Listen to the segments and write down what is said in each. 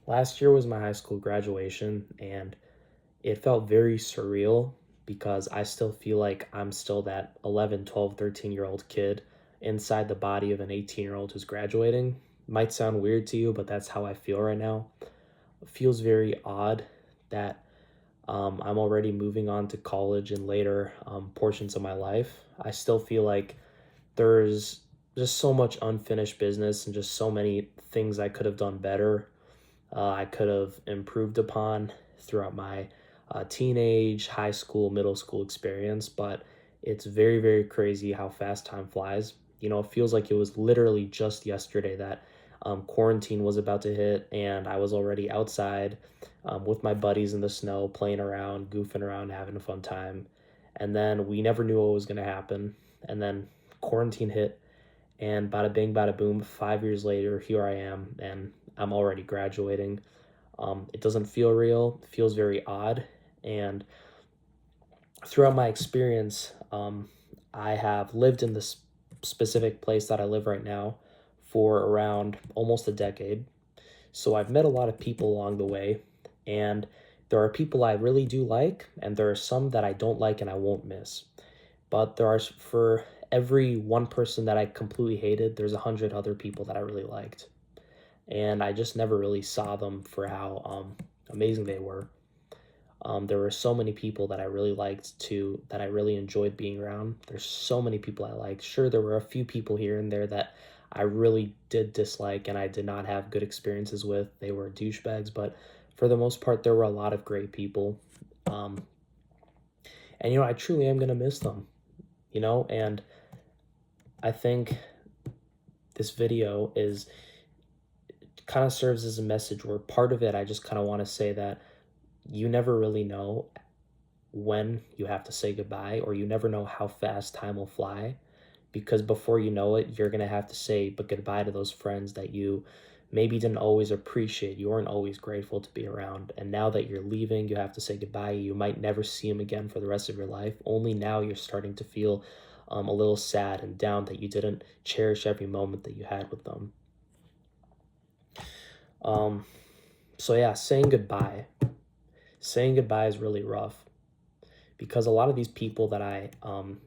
Last year was my high school graduation, and it felt very surreal because I still feel like I'm still that 11, 12, 13-year-old kid inside the body of an 18-year-old who's graduating. Might sound weird to you, but that's how I feel right now. It feels very odd that I'm already moving on to college and later portions of my life. I still feel like there's just so much unfinished business and just so many things I could have done better. I could have improved upon throughout my teenage, high school, middle school experience, but it's very, very crazy how fast time flies. It feels like it was literally just yesterday that quarantine was about to hit, and I was already outside with my buddies in the snow, playing around, goofing around, having a fun time. And then we never knew what was going to happen. And then quarantine hit, and bada bing, bada boom, 5 years later, here I am, and I'm already graduating. It doesn't feel real, it feels very odd. And throughout my experience, I have lived in this specific place that I live right now for around almost a decade. So I've met a lot of people along the way, and there are people I really do like, and there are some that I don't like and I won't miss. But there are, for every one person that I completely hated, there's 100 other people that I really liked. And I just never really saw them for how amazing they were. There were so many people that I really liked too, that I really enjoyed being around. There's so many people I liked. Sure, there were a few people here and there that I really did dislike and I did not have good experiences with. They were douchebags, but for the most part, there were a lot of great people. Um, and I truly am gonna miss them. And I think this video is kind of serves as a message where part of it I just kind of want to say that you never really know when you have to say goodbye, or you never know how fast time will fly, because before you know it, you're going to have to say but goodbye to those friends that you maybe didn't always appreciate, you weren't always grateful to be around, and now that you're leaving, you have to say goodbye. You might never see them again for the rest of your life. Only now you're starting to feel a little sad and down that you didn't cherish every moment that you had with them. um, so yeah, saying goodbye is really rough, because a lot of these people that I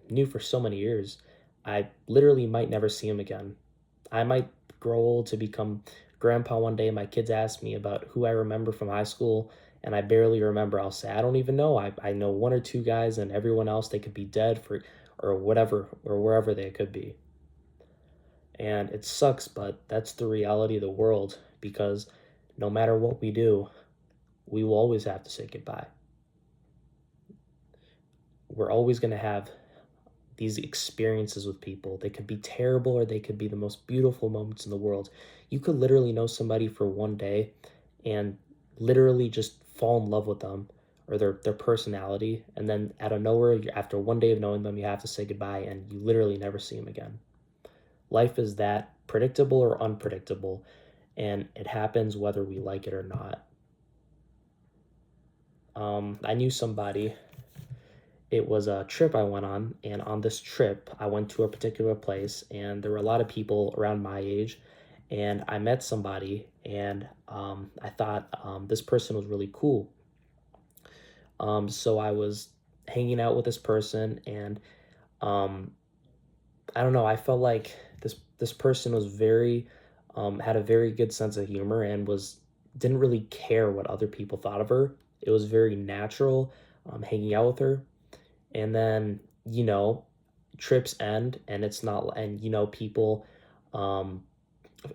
knew for so many years, I literally might never see them again. I might grow old to become grandpa one day, and my kids ask me about who I remember from high school, and I barely remember. I'll say, I don't even know. I know one or two guys, and everyone else, they could be dead for, or whatever, or wherever they could be. And it sucks, but that's the reality of the world, because no matter what we do, we will always have to say goodbye. We're always going to have these experiences with people. They could be terrible or they could be the most beautiful moments in the world. You could literally know somebody for one day and literally just fall in love with them or their personality. And then out of nowhere, after one day of knowing them, you have to say goodbye and you literally never see them again. Life is that predictable or unpredictable, and it happens whether we like it or not. I knew somebody. It was a trip I went on, and on this trip, I went to a particular place, and there were a lot of people around my age, and I met somebody, and I thought this person was really cool. So I was hanging out with this person, and um, I don't know, I felt like this person was very had a very good sense of humor and was didn't really care what other people thought of her. It was very natural hanging out with her. And then trips end, and it's not, and people um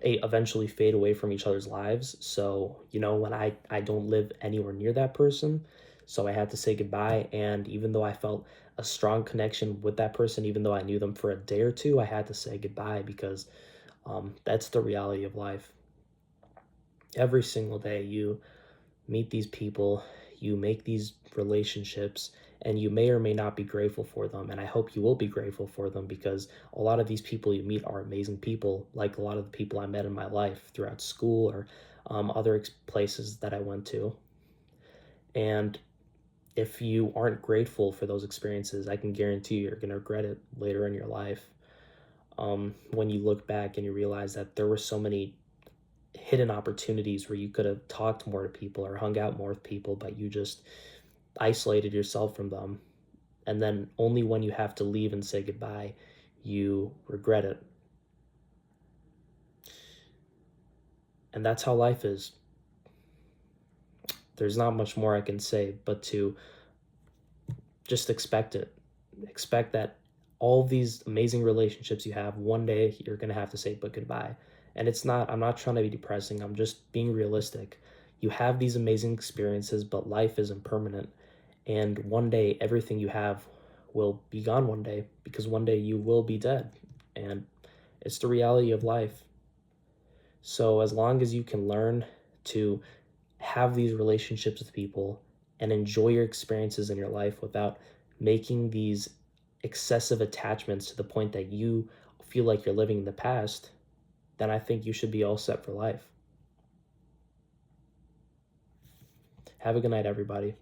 eventually fade away from each other's lives. So when I don't live anywhere near that person, so I had to say goodbye. And even though I felt a strong connection with that person, even though I knew them for a day or two, I had to say goodbye, because that's the reality of life. Every single day you meet these people, you make these relationships, and you may or may not be grateful for them. And I hope you will be grateful for them, because a lot of these people you meet are amazing people, like a lot of the people I met in my life throughout school or other places that I went to. And if you aren't grateful for those experiences, I can guarantee you're going to regret it later in your life. When you look back and you realize that there were so many hidden opportunities where you could have talked more to people or hung out more with people, but you just isolated yourself from them. And then only when you have to leave and say goodbye, you regret it. And that's how life is. There's not much more I can say but to just expect it. Expect that all these amazing relationships you have, one day you're going to have to say but goodbye. And I'm not trying to be depressing, I'm just being realistic. You have these amazing experiences, but life isn't permanent. And one day, everything you have will be gone one day because one day you will be dead. And it's the reality of life. So, as long as you can learn to have these relationships with people and enjoy your experiences in your life without making these excessive attachments to the point that you feel like you're living in the past, then I think you should be all set for life. Have a good night, everybody.